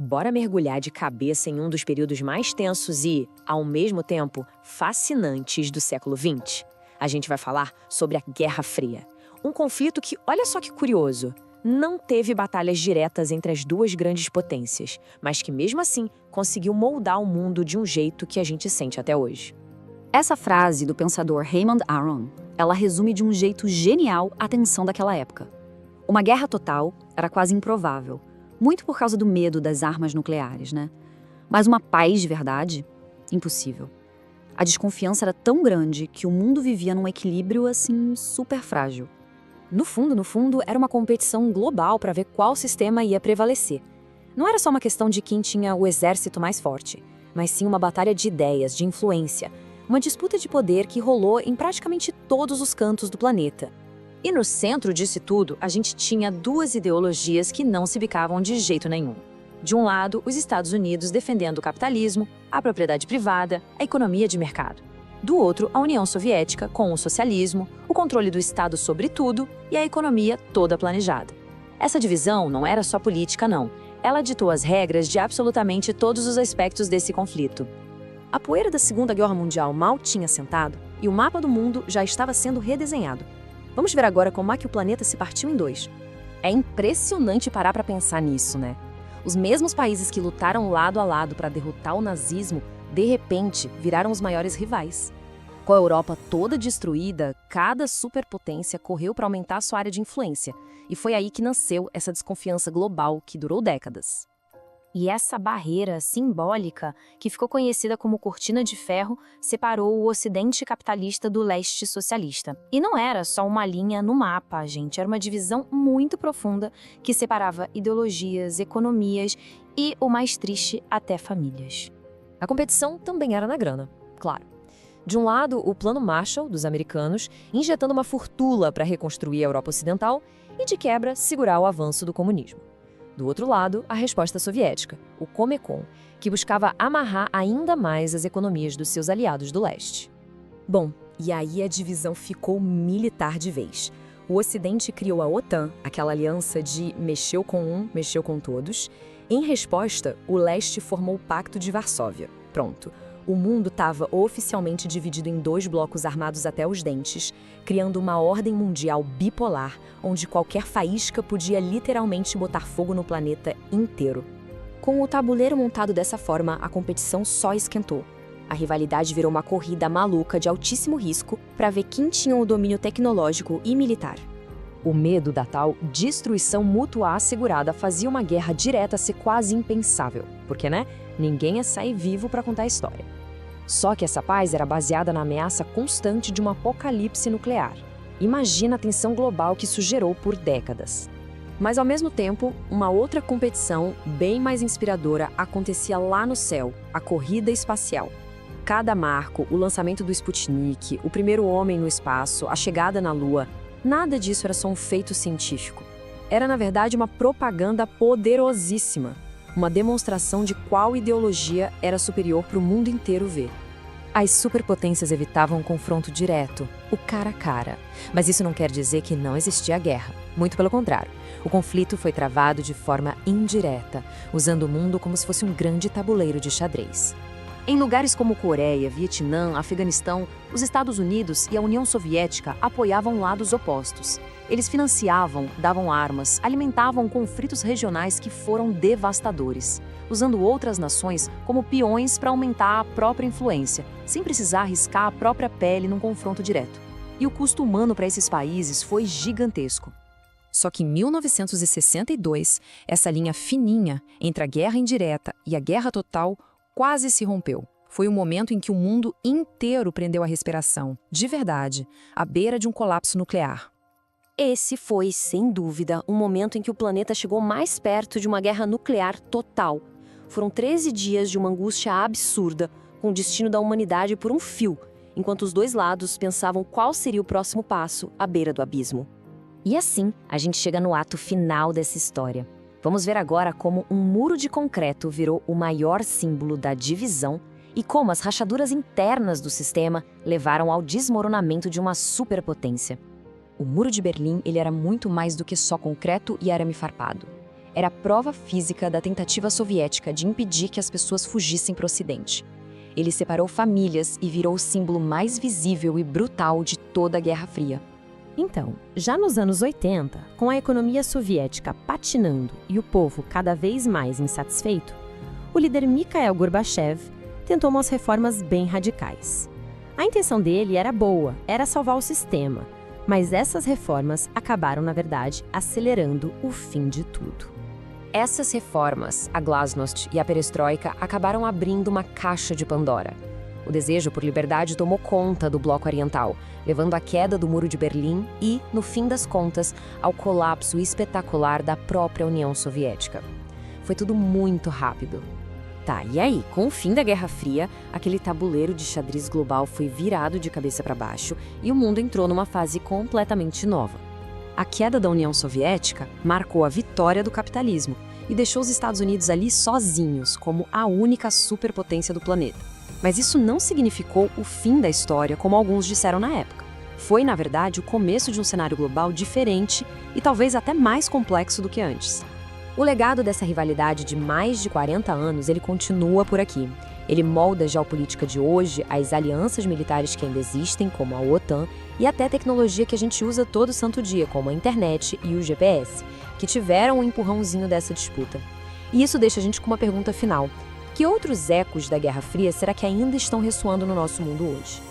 Bora mergulhar de cabeça em um dos períodos mais tensos e, ao mesmo tempo, fascinantes do século XX. A gente vai falar sobre a Guerra Fria. Um conflito que, olha só que curioso, não teve batalhas diretas entre as duas grandes potências, mas que mesmo assim conseguiu moldar o mundo de um jeito que a gente sente até hoje. Essa frase do pensador Raymond Aron, ela resume de um jeito genial a tensão daquela época. Uma guerra total era quase improvável, muito por causa do medo das armas nucleares, né? Mas uma paz de verdade? Impossível. A desconfiança era tão grande que o mundo vivia num equilíbrio, assim, super frágil. No fundo, era uma competição global para ver qual sistema ia prevalecer. Não era só uma questão de quem tinha o exército mais forte, mas sim uma batalha de ideias, de influência, uma disputa de poder que rolou em praticamente todos os cantos do planeta. E no centro disso tudo, a gente tinha duas ideologias que não se bicavam de jeito nenhum. De um lado, os Estados Unidos defendendo o capitalismo, a propriedade privada, a economia de mercado. Do outro, a União Soviética, com o socialismo, o controle do Estado sobre tudo e a economia toda planejada. Essa divisão não era só política, não. Ela ditou as regras de absolutamente todos os aspectos desse conflito. A poeira da Segunda Guerra Mundial mal tinha assentado e o mapa do mundo já estava sendo redesenhado. Vamos ver agora como é que o planeta se partiu em dois. É impressionante parar para pensar nisso, né? Os mesmos países que lutaram lado a lado para derrotar o nazismo, de repente, viraram os maiores rivais. Com a Europa toda destruída, cada superpotência correu para aumentar sua área de influência. E foi aí que nasceu essa desconfiança global que durou décadas. E essa barreira simbólica, que ficou conhecida como Cortina de Ferro, separou o Ocidente capitalista do Leste socialista. E não era só uma linha no mapa, gente, era uma divisão muito profunda que separava ideologias, economias e, o mais triste, até famílias. A competição também era na grana, claro. De um lado, o Plano Marshall dos americanos, injetando uma fortuna para reconstruir a Europa Ocidental e, de quebra, segurar o avanço do comunismo. Do outro lado, a resposta soviética, o Comecon, que buscava amarrar ainda mais as economias dos seus aliados do leste. Bom, e aí a divisão ficou militar de vez. O Ocidente criou a OTAN, aquela aliança de mexeu com um, mexeu com todos. Em resposta, o leste formou o Pacto de Varsóvia. Pronto. O mundo estava oficialmente dividido em dois blocos armados até os dentes, criando uma ordem mundial bipolar, onde qualquer faísca podia literalmente botar fogo no planeta inteiro. Com o tabuleiro montado dessa forma, a competição só esquentou. A rivalidade virou uma corrida maluca de altíssimo risco para ver quem tinha o domínio tecnológico e militar. O medo da tal destruição mútua assegurada fazia uma guerra direta ser quase impensável, porque, né? Ninguém ia sair vivo para contar a história. Só que essa paz era baseada na ameaça constante de um apocalipse nuclear. Imagina a tensão global que isso gerou por décadas. Mas, ao mesmo tempo, uma outra competição, bem mais inspiradora, acontecia lá no céu, a corrida espacial. Cada marco, o lançamento do Sputnik, o primeiro homem no espaço, a chegada na Lua, nada disso era só um feito científico. Era, na verdade, uma propaganda poderosíssima. Uma demonstração de qual ideologia era superior para o mundo inteiro ver. As superpotências evitavam um confronto direto, o cara a cara. Mas isso não quer dizer que não existia guerra. Muito pelo contrário. O conflito foi travado de forma indireta, usando o mundo como se fosse um grande tabuleiro de xadrez. Em lugares como Coreia, Vietnã, Afeganistão, os Estados Unidos e a União Soviética apoiavam lados opostos. Eles financiavam, davam armas, alimentavam conflitos regionais que foram devastadores, usando outras nações como peões para aumentar a própria influência, sem precisar arriscar a própria pele num confronto direto. E o custo humano para esses países foi gigantesco. Só que em 1962, essa linha fininha entre a guerra indireta e a guerra total quase se rompeu. Foi o momento em que o mundo inteiro prendeu a respiração, de verdade, à beira de um colapso nuclear. Esse foi, sem dúvida, um momento em que o planeta chegou mais perto de uma guerra nuclear total. Foram 13 dias de uma angústia absurda, com o destino da humanidade por um fio, enquanto os dois lados pensavam qual seria o próximo passo à beira do abismo. E assim, a gente chega no ato final dessa história. Vamos ver agora como um muro de concreto virou o maior símbolo da divisão e como as rachaduras internas do sistema levaram ao desmoronamento de uma superpotência. O Muro de Berlim ele era muito mais do que só concreto e arame farpado. era a prova física da tentativa soviética de impedir que as pessoas fugissem para o Ocidente. Ele separou famílias e virou o símbolo mais visível e brutal de toda a Guerra Fria. Então, já nos anos 80, com a economia soviética patinando e o povo cada vez mais insatisfeito, o líder Mikhail Gorbachev tentou umas reformas bem radicais. A intenção dele era boa, era salvar o sistema, mas essas reformas acabaram, na verdade, acelerando o fim de tudo. Essas reformas, a glasnost e a perestroika, acabaram abrindo uma caixa de Pandora. O desejo por liberdade tomou conta do bloco oriental, levando à queda do Muro de Berlim e, no fim das contas, ao colapso espetacular da própria União Soviética. Foi tudo muito rápido. Tá, e aí, com o fim da Guerra Fria, aquele tabuleiro de xadrez global foi virado de cabeça para baixo e o mundo entrou numa fase completamente nova. A queda da União Soviética marcou a vitória do capitalismo e deixou os Estados Unidos ali sozinhos, como a única superpotência do planeta. Mas isso não significou o fim da história, como alguns disseram na época. Foi, na verdade, o começo de um cenário global diferente e talvez até mais complexo do que antes. O legado dessa rivalidade de mais de 40 anos, ele continua por aqui. Ele molda a geopolítica de hoje, as alianças militares que ainda existem, como a OTAN, e até tecnologia que a gente usa todo santo dia, como a internet e o GPS, que tiveram um empurrãozinho dessa disputa. E isso deixa a gente com uma pergunta final. Que outros ecos da Guerra Fria será que ainda estão ressoando no nosso mundo hoje?